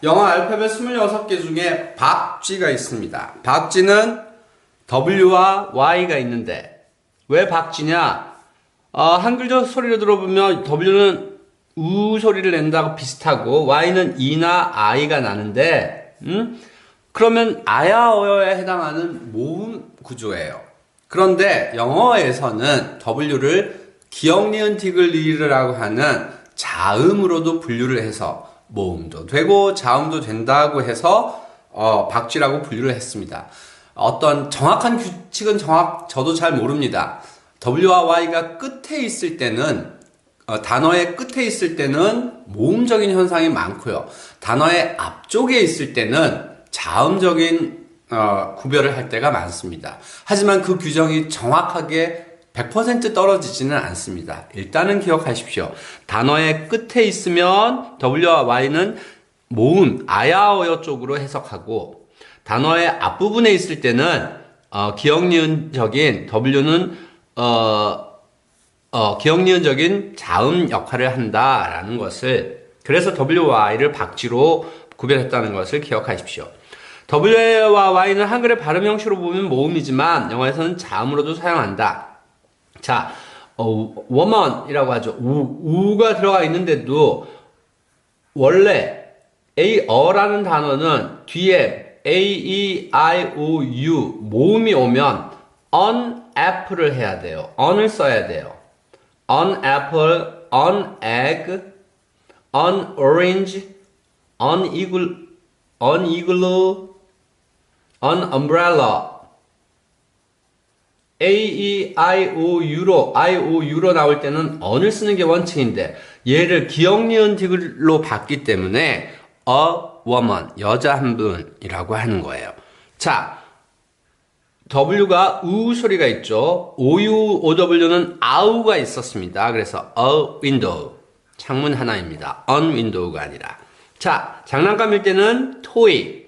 영어 알파벳 26개 중에 박쥐가 있습니다. 박쥐는 W와 Y가 있는데 왜 박쥐냐? 한글적 소리를 들어보면 W는 우 소리를 낸다고 비슷하고 Y는 E나 I가 나는데 그러면 아야 어여에 해당하는 모음 구조예요. 그런데 영어에서는 W를 기역, 니은, 디귿, 리을이라고 하는 자음으로도 분류를 해서 모음도 되고 자음도 된다고 해서 박쥐라고 분류를 했습니다. 어떤 정확한 규칙은 저도 잘 모릅니다. W와 Y가 끝에 있을 때는 단어의 끝에 있을 때는 모음적인 현상이 많고요. 단어의 앞쪽에 있을 때는 자음적인 구별을 할 때가 많습니다. 하지만 그 규정이 정확하게 100% 떨어지지는 않습니다. 일단은 기억하십시오. 단어의 끝에 있으면 W와 Y는 모음, 아야어여 쪽으로 해석하고 단어의 앞부분에 있을 때는 기역, 니은적인 W는 기역, 니은적인 자음 역할을 한다라는 것을 그래서 W와 Y를 박쥐로 구별했다는 것을 기억하십시오. W와 Y는 한글의 발음 형식으로 보면 모음이지만 영어에서는 자음으로도 사용한다. 자, woman이라고 하죠. 우가 들어가 있는데도 원래 어라는 단어는 뒤에 a, e, i, o, u 모음이 오면 on apple을 해야 돼요. on을 써야 돼요. on apple, on egg, on orange, on igloo, on umbrella. A, E, I, O, U로 나올 때는 on을 쓰는 게 원칙인데 얘를 기역, 니은, 디귿로 봤기 때문에 a woman, 여자 한 분이라고 하는 거예요. 자, W가 우 소리가 있죠. OU는 아우가 있었습니다. 그래서 a window, 창문 하나입니다. on window가 아니라. 자, 장난감일 때는 toy,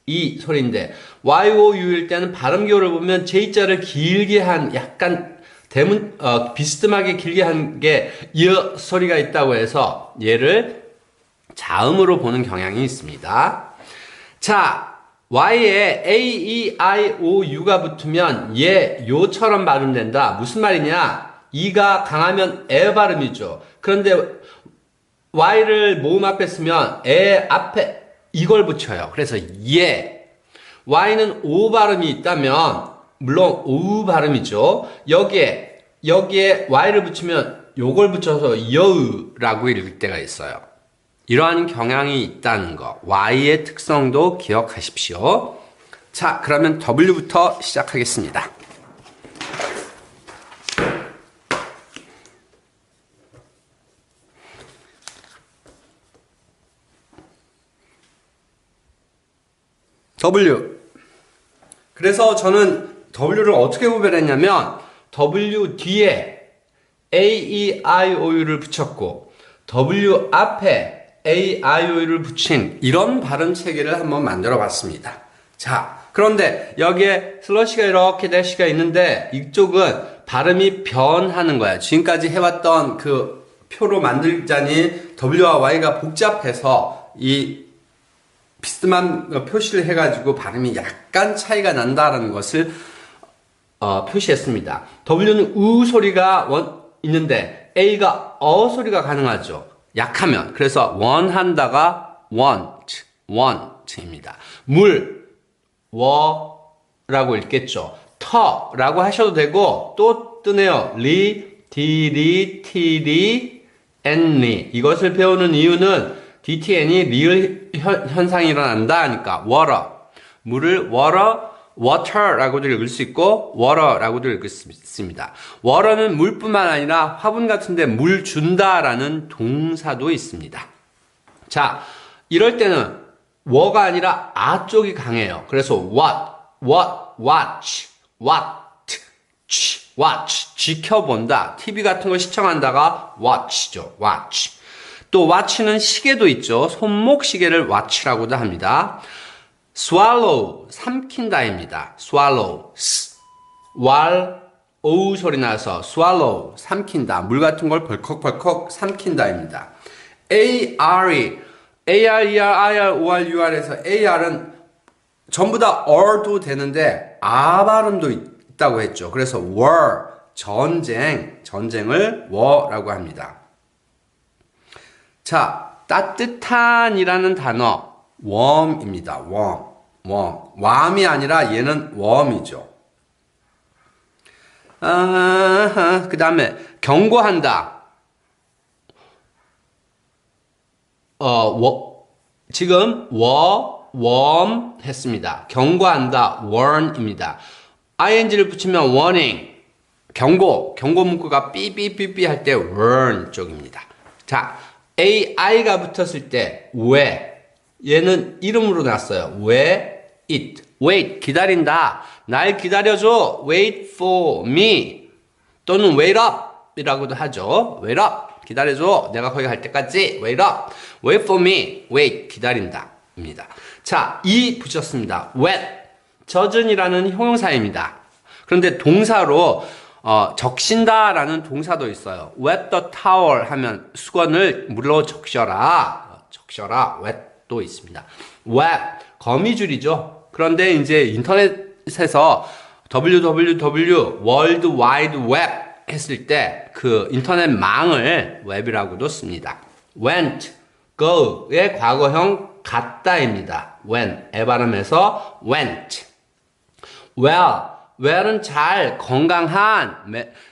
이 소리인데 YOU일 때는 발음 기호를 보면 J자를 길게 한 약간 비스듬하게 길게 한 게 이 소리가 있다고 해서 얘를 자음으로 보는 경향이 있습니다. 자, Y에 A, E, I, O, U가 붙으면 얘, 요처럼 발음된다. 무슨 말이냐? E가 강하면 에 발음이죠. 그런데 Y를 모음 앞에 쓰면 에 앞에 이걸 붙여요. 그래서 예. Y는 오 발음이 있다면 물론 오 발음이죠. 여기에 Y를 붙이면 요걸 붙여서 여우라고 읽을 때가 있어요. 이러한 경향이 있다는 거. Y의 특성도 기억하십시오. 자, 그러면 W부터 시작하겠습니다. W. 그래서 저는 W를 어떻게 구별했냐면 W 뒤에 A, E, I, O, U를 붙였고 W 앞에 A, I, O, U를 붙인 이런 발음 체계를 한번 만들어 봤습니다. 자, 그런데 여기에 슬러시가 이렇게 대시가 있는데 이쪽은 발음이 변하는 거야. 지금까지 해왔던 그 표로 만들자니 W와 Y가 복잡해서 이 비스듬한 표시를 해가지고 발음이 약간 차이가 난다라는 것을 표시했습니다. W는 우 소리가 있는데 A가 소리가 가능하죠. 약하면. 그래서 원한다가 want입니다. 물, 라고 읽겠죠. 터라고 하셔도 되고 또 뜨네요. 디리, 앤리. 이것을 배우는 이유는 DTN이 리을 현상이 일어난다 하니까 water, 물을 water라고도 읽을 수 있고 water라고도 읽을 수 있습니다. water는 물뿐만 아니라 화분 같은데 물 준다라는 동사도 있습니다. 자, 이럴 때는 w가 아니라 아 쪽이 강해요. 그래서 watch, 지켜본다. TV 같은 거 시청한다가 watch죠. watch. 또 watch는 시계도 있죠. 손목 시계를 watch라고도 합니다. swallow, 삼킨다입니다. swallow, 오 소리 나서 swallow, 삼킨다. 물 같은 걸 벌컥벌컥 삼킨다입니다. AR, ER, IR, OR, UR에서 AR은 전부 다 or도 되는데 아 발음도 있다고 했죠. 그래서 war, 전쟁을 war라고 합니다. 자, 따뜻한이라는 단어 warm입니다. warm이 아니라 얘는 warm이죠. 그 다음에 경고한다. 지금 warm 했습니다. 경고한다. warn입니다. ing를 붙이면 warning, 경고 문구가 삐삐삐삐 할 때 warn 쪽입니다. 자, ai가 붙었을 때 왜, 얘는 이름으로 났어요. 왜 it, wait, 기다린다. 날 기다려줘. wait for me. 또는 wait up 이라고도 하죠. wait up. 기다려줘. 내가 거기 갈 때까지 wait up. wait for me. wait. 기다린다. 입니다. 자, 이 붙였습니다. wet. 젖은이라는 형용사입니다. 그런데 동사로 적신다 라는 동사도 있어요. wet the towel 하면 수건을 물로 적셔라. wet도 있습니다. wet. 거미줄이죠. 그런데 이제 인터넷에서 www 월드 와이드 웹 했을 때 그 인터넷 망을 웹이라고도 씁니다. went, go의 과거형 갔다입니다. went, 에 발음해서 went. well은 잘, 건강한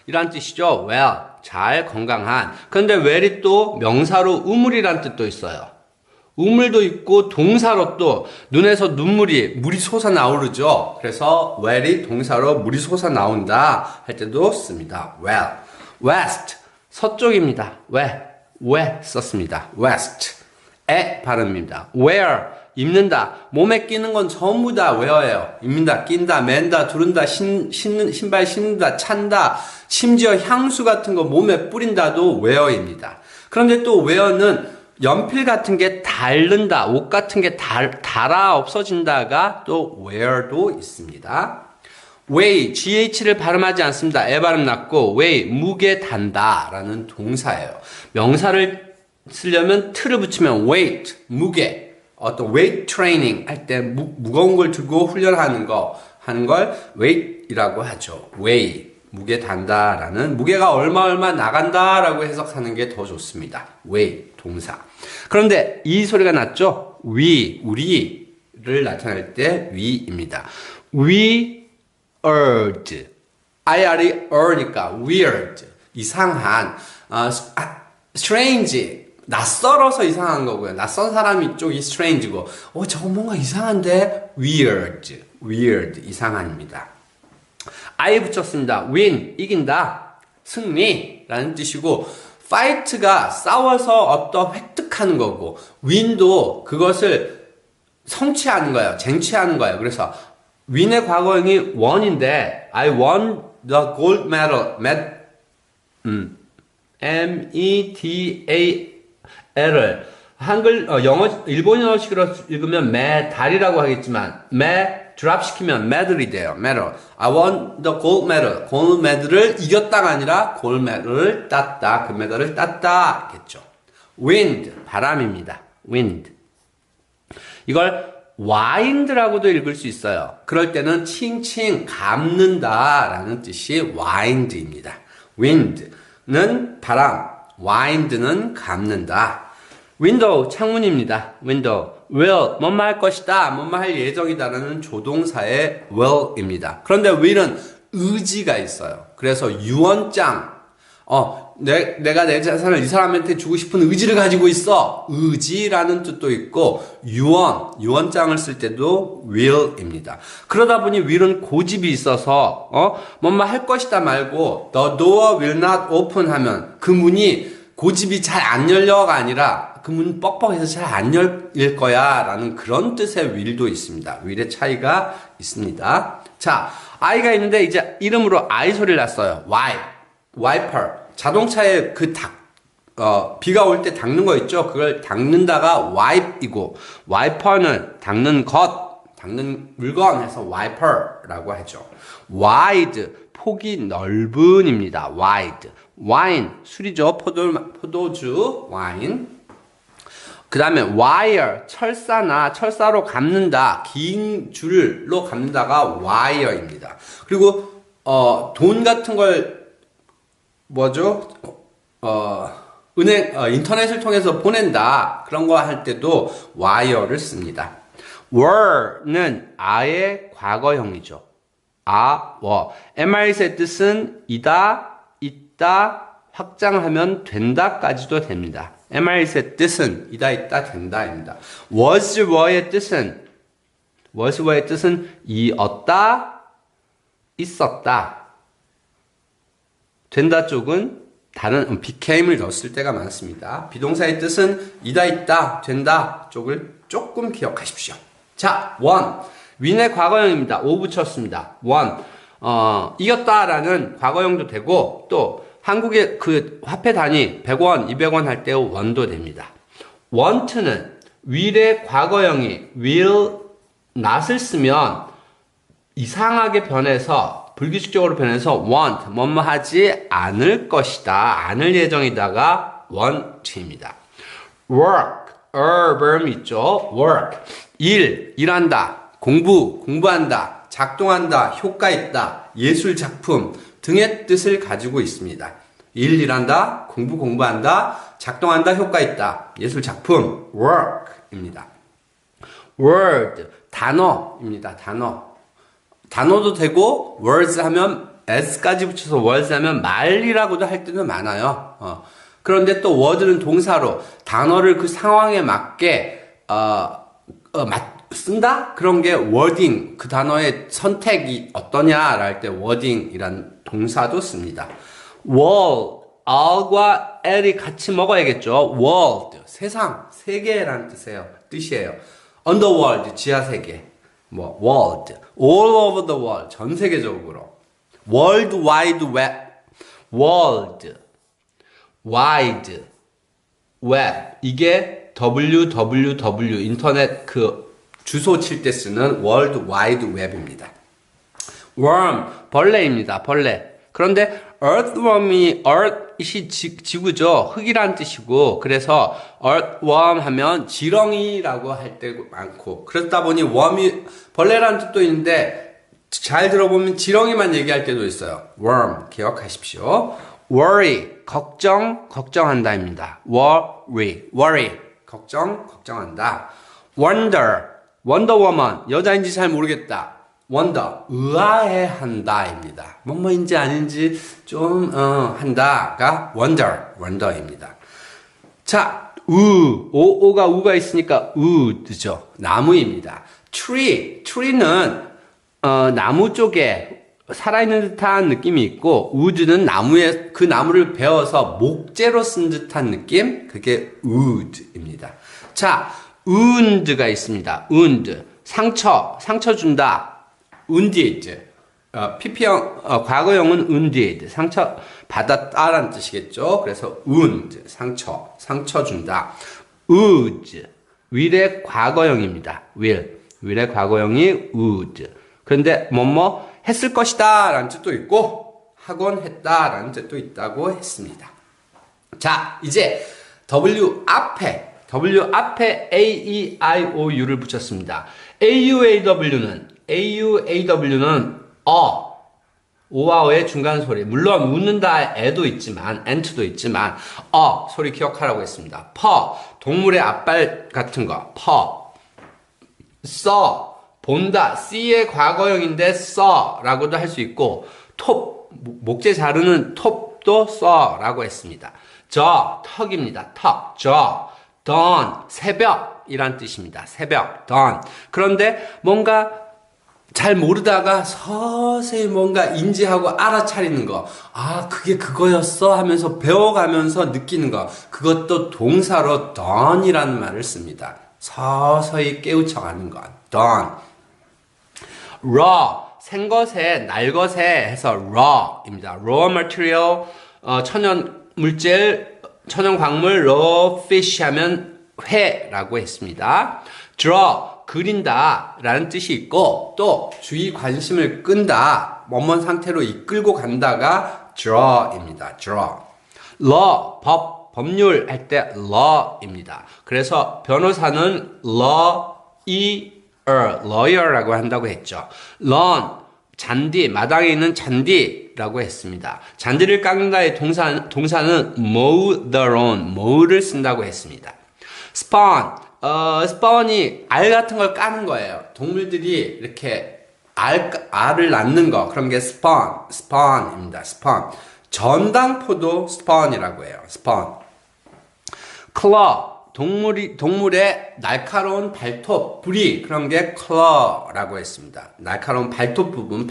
이란 뜻이죠. well, 잘, 건강한. 그런데 well이 또 명사로 우물이란 뜻도 있어요. 우물도 있고 동사로 또 눈에서 물이 솟아나오르죠. 그래서 well이 동사로 물이 솟아나온다 할 때도 씁니다. well. west, 서쪽입니다. 왜 썼습니다. west. 에 발음입니다. wear, 입는다. 몸에 끼는 건 전부 다 wear예요. 입는다, 낀다, 맨다, 두른다, 신발 신는다, 찬다, 심지어 향수 같은 거 몸에 뿌린다도 wear입니다. 그런데 또 wear는 연필 같은 게 닳는다, 옷 같은 게 닳아 없어진다가 또 wear도 있습니다. weigh, GH를 발음하지 않습니다. 에 발음 났고 weigh, 무게 단다 라는 동사예요. 명사를 쓰려면 틀을 붙이면 weight, 무게, 어떤 weight training 할 때 무거운 걸 들고 훈련하는 걸 weight이라고 하죠. weigh, 무게 단다라는, 무게가 얼마 나간다라고 해석하는 게 더 좋습니다. weigh, 동사. 그런데 이 소리가 났죠? 우리를 나타낼 때 we입니다. weird, IR이 er니까 weird, 이상한, strange, 낯설어서 이상한 거고요. 낯선 사람이 쪽이 strange고, 저거 뭔가 이상한데? weird, 이상한입니다. I 붙였습니다. win, 이긴다. 승리라는 뜻이고, fight가 싸워서 어떤 획득하는 거고, win도 그것을 성취하는 거예요. 쟁취하는 거예요. 그래서 win의 과거형이 won인데, I won the gold medal. MEDAL을 일본어식으로 읽으면 메달이라고 하겠지만 드랍시키면 medal이 돼요. medal. I won the gold medal. gold medal을 이겼다가 아니라 gold medal을 땄다. 그 메달을 땄다. 겠죠. wind, 바람입니다. wind. 이걸 wind라고도 읽을 수 있어요. 그럴 때는 칭칭 감는다 라는 뜻이 wind입니다. wind는 바람, wind는 감는다. window, 창문입니다. window. will, 뭐뭐 할 것이다, 뭐뭐 할 예정이다라는 조동사의 will입니다. 그런데 will은 의지가 있어요. 그래서 유언장, 내가 내 재산을 이 사람한테 주고 싶은 의지를 가지고 있어. 의지라는 뜻도 있고, 유언장을 쓸 때도 will입니다. 그러다 보니 will은 고집이 있어서, 뭐뭐 할 것이다 말고, the door will not open 하면 그 문이 고집이 잘 안 열려가 아니라 그 문 뻑뻑해서 잘 안 열릴 거야 라는 그런 뜻의 will도 있습니다. will의 차이가 있습니다. 자, I가 있는데 이제 이름으로 I 소리를 냈어요. wiper. 자동차에 비가 올 때 닦는 거 있죠? 그걸 닦는다가 wipe이고, wiper는 닦는 물건 해서 wiper라고 하죠. wide, 폭이 넓은입니다. wide. wine, 술이죠. 포도주, wine. 그 다음에 wire, 철사나 철사로 감는다, 긴 줄로 감는다가 wire입니다. 그리고 돈 같은 걸 뭐죠? 인터넷을 통해서 보낸다, 그런 거 할 때도 wire를 씁니다. were는 a의 과거형이죠. MRS의 뜻은 이다, 있다, 확장하면 된다까지도 됩니다. MRS의 뜻은 이다, 있다, 된다입니다. were의 뜻은 이었다, 있었다. 된다 쪽은 다른 became을 넣었을 때가 많습니다. 비동사의 뜻은 이다, 있다, 된다 쪽을 조금 기억하십시오. 자, won. 윈의 과거형입니다. 오 붙였습니다. won. 이겼다라는 과거형도 되고, 또 한국의 그 화폐 단위 100원, 200원 할 때 원도 됩니다. want는 will의 과거형이 will not을 쓰면 이상하게 변해서, 불규칙적으로 변해서 want, 뭐뭐 하지 않을 것이다, 않을 예정이다가 want입니다. work, verb 있죠. work. 일한다, 공부한다, 작동한다, 효과 있다, 예술 작품 등의 뜻을 가지고 있습니다. 일한다, 공부한다, 작동한다, 효과 있다, 예술 작품, work입니다. word, 단어입니다. 단어도 되고, words 하면 s까지 붙여서 words 하면 말이라고도 할 때도 많아요. 그런데 또 word는 동사로 단어를 그 상황에 맞게 쓴다? 그런 게 wording, 그 단어의 선택이 어떠냐를 할 때 wording이란 동사도 씁니다. world, R과 L이 같이 먹어야겠죠. world, 세상, 세계라는 뜻이에요. underworld, 지하세계. world, all over the world, 전 세계적으로. world wide web, world wide web. 이게 www, 인터넷 그 주소 칠 때 쓰는 World Wide Web입니다. worm, 벌레입니다. 벌레. 그런데 earthworm이, earth이 지구죠. 흙이란 뜻이고, 그래서 earthworm 하면 지렁이라고 할 때 많고, 그렇다 보니 worm이 벌레라는 뜻도 있는데 잘 들어보면 지렁이만 얘기할 때도 있어요. worm 기억하십시오. worry, 걱정한다입니다. worry, 걱정한다. wonder woman, 여자인지 잘 모르겠다. wonder, 의아해한다입니다. 뭐뭐인지 아닌지 좀 한다가 wonder입니다. 자, 오가 우가 있으니까 wood죠. 나무입니다. tree는 나무 쪽에 살아있는 듯한 느낌이 있고, wood는 나무에 그 나무를 베어서 목재로 쓴 듯한 느낌, 그게 wood입니다. 자, wound가 있습니다. wound, 상처 준다. wounded, PP형, 과거형은 wounded, 상처 받았다라는 뜻이겠죠. 그래서 wound, 상처 준다. would, will의 과거형입니다. will의 과거형이 would. 그런데 뭐뭐 했을 것이다 라는 뜻도 있고, 하곤 했다 라는 뜻도 있다고 했습니다. 자, 이제 W 앞에 A, E, I, O, U를 붙였습니다. AUAW는 오와 어의 중간 소리. 물론 웃는다 에도 있지만, 엔트도 있지만, 소리 기억하라고 했습니다. 동물의 앞발 같은 거. 본다. C의 과거형인데 라고도 할 수 있고, 목재 자르는 톱도 라고 했습니다. 턱입니다. dawn, 새벽이란 뜻입니다. 새벽, dawn. 그런데 뭔가 잘 모르다가 서서히 뭔가 인지하고 알아차리는 거. 그게 그거였어 하면서 배워가면서 느끼는 거. 그것도 동사로 dawn이라는 말을 씁니다. 서서히 깨우쳐가는 것. dawn. raw, 생것에, 날것에 해서 raw입니다. raw material, 천연 물질, 천연 광물, raw fish 하면 회라고 했습니다. draw, 그린다 라는 뜻이 있고, 또 주의 관심을 끈다, 뭐뭔 상태로 이끌고 간다가 draw입니다. draw. law, 법률 할 때 law입니다. 그래서 변호사는 lawyer라고 한다고 했죠. lawn, 잔디, 마당에 있는 잔디라고 했습니다. 잔디를 깎는다의 동사는 mow the lawn, mow를 쓴다고 했습니다. spawn, spawn이 알 같은 걸 까는 거예요. 동물들이 이렇게 알을 낳는 거, 그런 게 spawn입니다. spawn. 전당포도 spawn이라고 해요. spawn. claw, 동물의 날카로운 발톱, 부리, 그런 게 claw라고 했습니다. 날카로운 발톱 부분,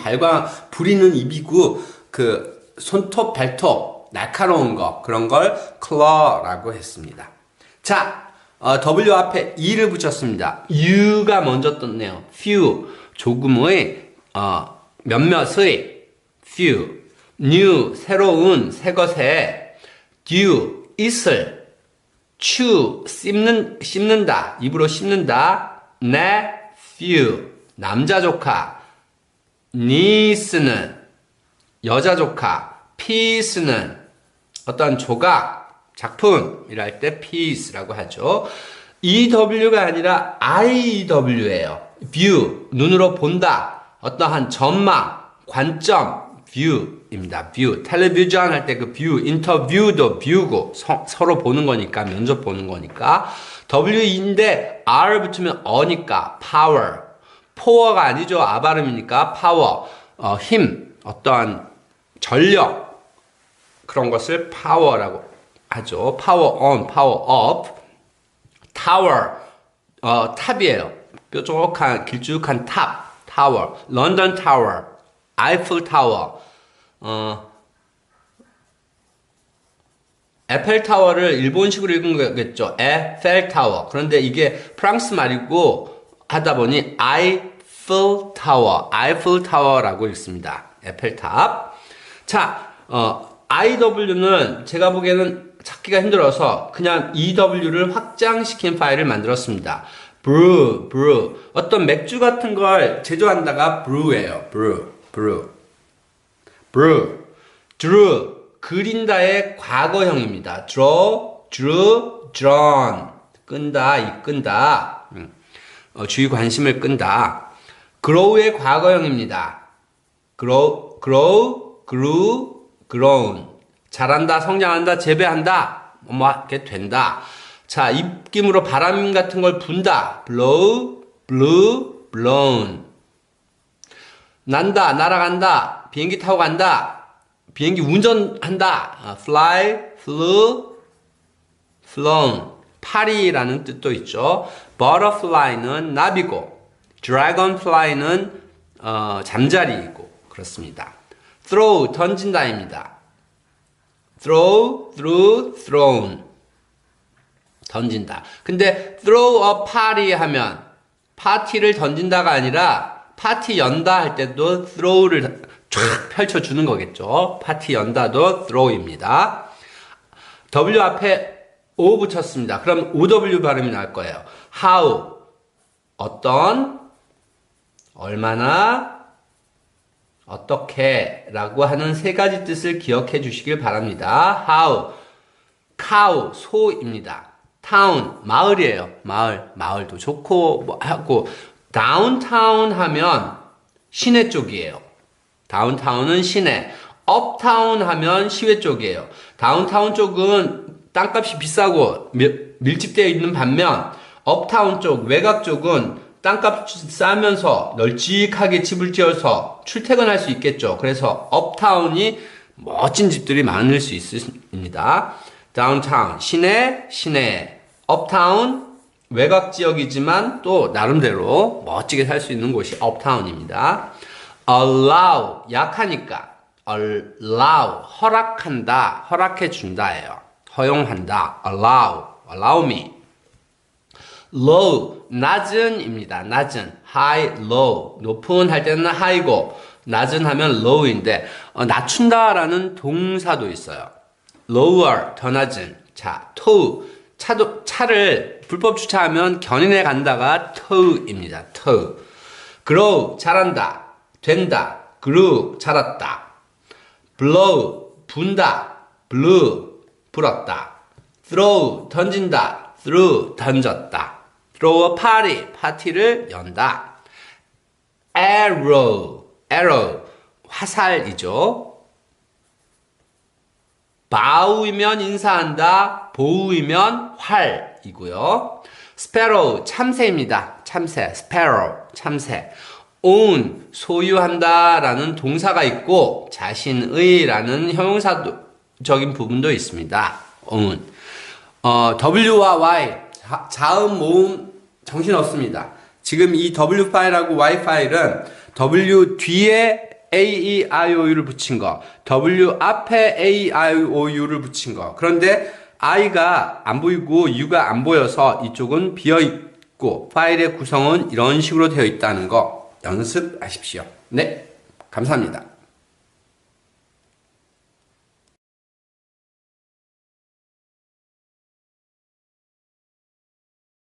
부리는 입이고, 그 손톱, 발톱, 날카로운 거, 그런 걸 claw라고 했습니다. 자, W 앞에 E를 붙였습니다. U가 먼저 떴네요. few, 조금의, 몇몇의, few. new, 새로운, 새 것에, due, 있을, chew, 씹는다, 입으로 씹는다, nephew, 남자 조카, niece는, 여자 조카, piece는, 어떤 조각, 작품이라 할 때 piece라고 하죠. EW가 아니라 IW예요. view, 눈으로 본다, 어떠한 전망, 관점, view입니다. view. 텔레비전 할 때 그 view, 인터뷰도 view고 서로 보는 거니까, 면접 보는 거니까. W인데 R 붙으면 어니까 power. power가 아니죠. 아 발음이니까 power. 힘, 어떠한 전력, 그런 것을 power라고 하죠. power on, power up. tower, 탑이에요. 뾰족한, 길쭉한 탑, tower. 런던 타워, 아이플 타워, 에펠 타워를 일본식으로 읽은 거겠죠. 에펠 타워. 그런데 이게 프랑스 말이고 하다 보니 아이플 타워라고 읽습니다. 에펠 탑. 자, IW는 제가 보기에는 찾기가 힘들어서 그냥 EW를 확장시킨 파일을 만들었습니다. brew. 어떤 맥주 같은 걸 제조한다가 brew예요. brew. drew, 그린다의 과거형입니다. drew, drawn. 끈다, 이끈다. 주의 관심을 끈다. grow의 과거형입니다. grow, grew, grown. 자란다, 성장한다, 재배한다. 뭐 이렇게 된다. 자, 입김으로 바람 같은 걸 분다. blow, blew, blown. 난다, 날아간다, 비행기 타고 간다, 비행기 운전한다, fly, flew, flown. 파리라는 뜻도 있죠. butterfly는 나비고, dragonfly는 잠자리이고, 그렇습니다. throw, 던진다입니다. throw, threw, thrown. 던진다. 근데 throw a party 하면 파티를 던진다가 아니라 파티 연다 할 때도 throw를 쫙 펼쳐주는 거겠죠. 파티 연다도 throw입니다. W 앞에 O 붙였습니다. 그럼 OW 발음이 나올 거예요. how, 어떤, 얼마나, 어떻게 라고 하는 세 가지 뜻을 기억해 주시길 바랍니다. how, cow, 소입니다. town, 마을이에요. 마을도 좋고 뭐 하고. downtown 하면 시내 쪽이에요. downtown은 시내. uptown 하면 시외 쪽이에요. downtown 쪽은 땅값이 비싸고 밀집되어 있는 반면 uptown 쪽, 외곽 쪽은 땅값이 싸면서 널찍하게 집을 지어서 출퇴근할 수 있겠죠. 그래서 uptown이 멋진 집들이 많을 수 있습니다. downtown, 시내. uptown, 외곽 지역이지만 또 나름대로 멋지게 살 수 있는 곳이 uptown입니다. allow, 약하니까 allow, 허락한다, 허락해준다예요. 허용한다, allow me. low, 낮은입니다. 낮은, high, low. 높은 할 때는 high고 낮은 하면 low인데 낮춘다라는 동사도 있어요. lower, 더 낮은. 자, tow, 차를 불법 주차하면 견인해 간다가 tow입니다. tow. grow, 자란다, 된다. grew, 자랐다. blow, 분다. blew, 불었다. throw, 던진다. threw, 던졌다. throw a party, 파티를 연다. arrow, arrow, 화살이죠. bow이면 인사한다. bow이면 활이고요. sparrow, 참새입니다. 참새, sparrow, 참새. own, 소유한다 라는 동사가 있고 자신의 라는 형용사적인 부분도 있습니다. own. W와 Y, 자음, 모음 정신 없습니다. 지금 이 W 파일하고 Y 파일은 W 뒤에 A, E, I, O, U를 붙인 거, W 앞에 A, I, O, U를 붙인 거. 그런데 I가 안 보이고 U가 안 보여서 이쪽은 비어 있고 파일의 구성은 이런 식으로 되어 있다는 거 연습하십시오. 네, 감사합니다.